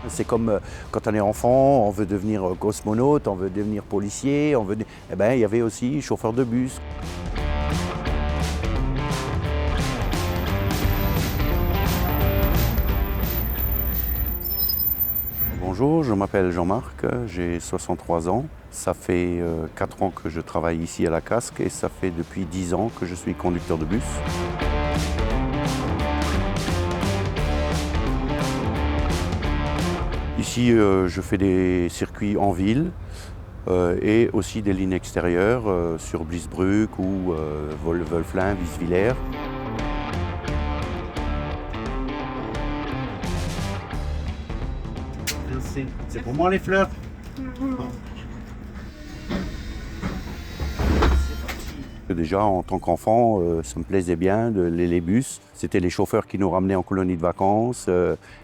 C'est comme quand on est enfant, on veut devenir cosmonaute, on veut devenir policier, Eh ben, il y avait aussi chauffeur de bus. Bonjour, je m'appelle Jean-Marc, j'ai 63 ans. Ça fait 4 ans que je travaille ici à la Casque et ça fait depuis 10 ans que je suis conducteur de bus. Ici, je fais des circuits en ville et aussi des lignes extérieures sur Blissbruck ou Wolflin, Wieswiller. Merci. C'est pour moi les fleurs. Déjà, en tant qu'enfant, ça me plaisait bien, les bus. C'était les chauffeurs qui nous ramenaient en colonie de vacances.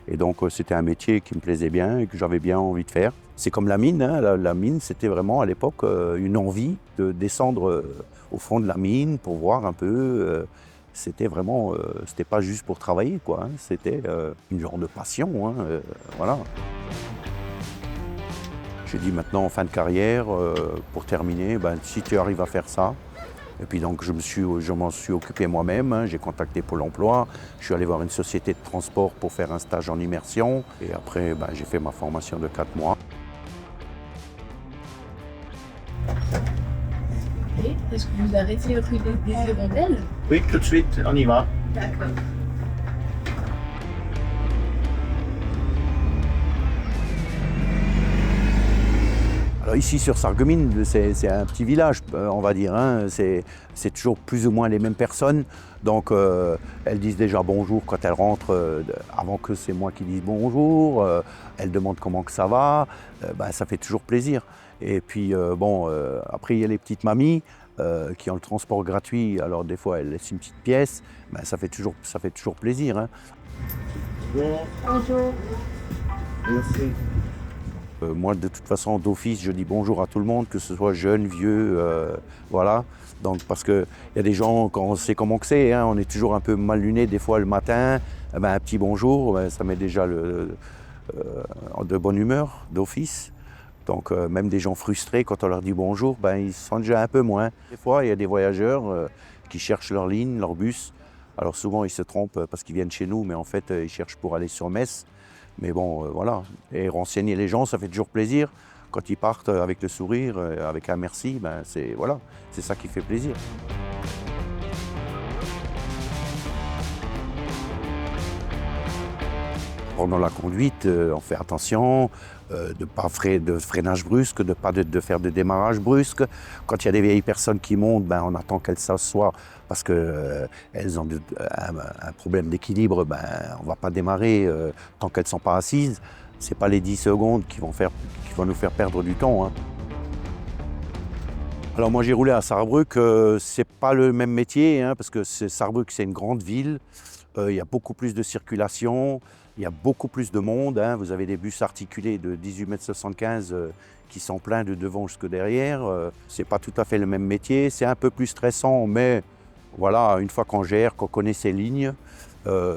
Et donc, c'était un métier qui me plaisait bien et que j'avais bien envie de faire. C'est comme la mine. Hein. La mine, c'était vraiment à l'époque une envie de descendre au fond de la mine pour voir un peu. C'était vraiment, c'était pas juste pour travailler, quoi. Hein. C'était une genre de passion. Hein. Voilà. J'ai dit maintenant, en fin de carrière, pour terminer, si tu arrives à faire ça. Et puis donc je m'en suis occupé moi-même, hein. J'ai contacté Pôle emploi, je suis allé voir une société de transport pour faire un stage en immersion. Et après, j'ai fait ma formation de 4 mois. Okay. Est-ce que vous arrêtez le prix des hirondelles? Oui, tout de suite, on y va. D'accord. Alors ici sur Sarreguemines, c'est un petit village, on va dire. Hein. C'est toujours plus ou moins les mêmes personnes. Donc elles disent déjà bonjour quand elles rentrent, avant que c'est moi qui dise bonjour. Elles demandent comment que ça va. Ça fait toujours plaisir. Et puis après il y a les petites mamies qui ont le transport gratuit. Alors des fois elles laissent une petite pièce. Ça fait toujours plaisir. Hein. Bonjour. Merci. Moi, de toute façon, d'office, je dis bonjour à tout le monde, que ce soit jeune, vieux, voilà. Donc, parce qu'il y a des gens, quand on sait comment que c'est, hein, on est toujours un peu mal luné des fois le matin. Un petit bonjour, ça met déjà de bonne humeur, d'office. Donc, même des gens frustrés, quand on leur dit bonjour, ils se sentent déjà un peu moins. Des fois, il y a des voyageurs qui cherchent leur ligne, leur bus. Alors souvent, ils se trompent parce qu'ils viennent chez nous, mais en fait, ils cherchent pour aller sur Metz. Mais bon, voilà. Et renseigner les gens, ça fait toujours plaisir. Quand ils partent avec le sourire, avec un merci, c'est ça qui fait plaisir. Pendant la conduite, on fait attention de ne pas faire de freinage brusque, de ne pas de faire de démarrage brusque. Quand il y a des vieilles personnes qui montent, on attend qu'elles s'assoient parce qu'elles ont un problème d'équilibre. On ne va pas démarrer tant qu'elles ne sont pas assises. Ce n'est pas les 10 secondes qui vont nous faire perdre du temps. Hein. Alors moi j'ai roulé à Sarrebruck, c'est pas le même métier, hein, parce que Sarrebruck c'est une grande ville, il y a beaucoup plus de circulation, il y a beaucoup plus de monde, hein. Vous avez des bus articulés de 18,75 m qui sont pleins de devant jusque derrière. C'est pas tout à fait le même métier, c'est un peu plus stressant, mais voilà, une fois qu'on gère, qu'on connaît ses lignes,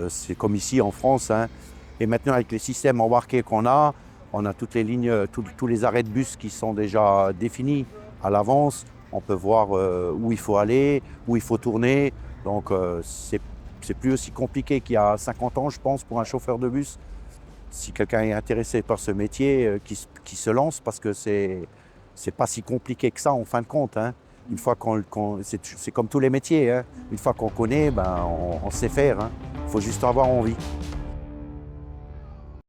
c'est comme ici en France. Hein. Et maintenant avec les systèmes embarqués qu'on a, on a toutes les lignes, tous les arrêts de bus qui sont déjà définis à l'avance. On peut voir où il faut aller, où il faut tourner. Donc c'est plus aussi compliqué qu'il y a 50 ans, je pense, pour un chauffeur de bus. Si quelqu'un est intéressé par ce métier, qui se lance, parce que c'est pas si compliqué que ça en fin de compte. Hein. Une fois c'est comme tous les métiers. Hein. Une fois qu'on connaît, on sait faire. Il faut juste avoir envie.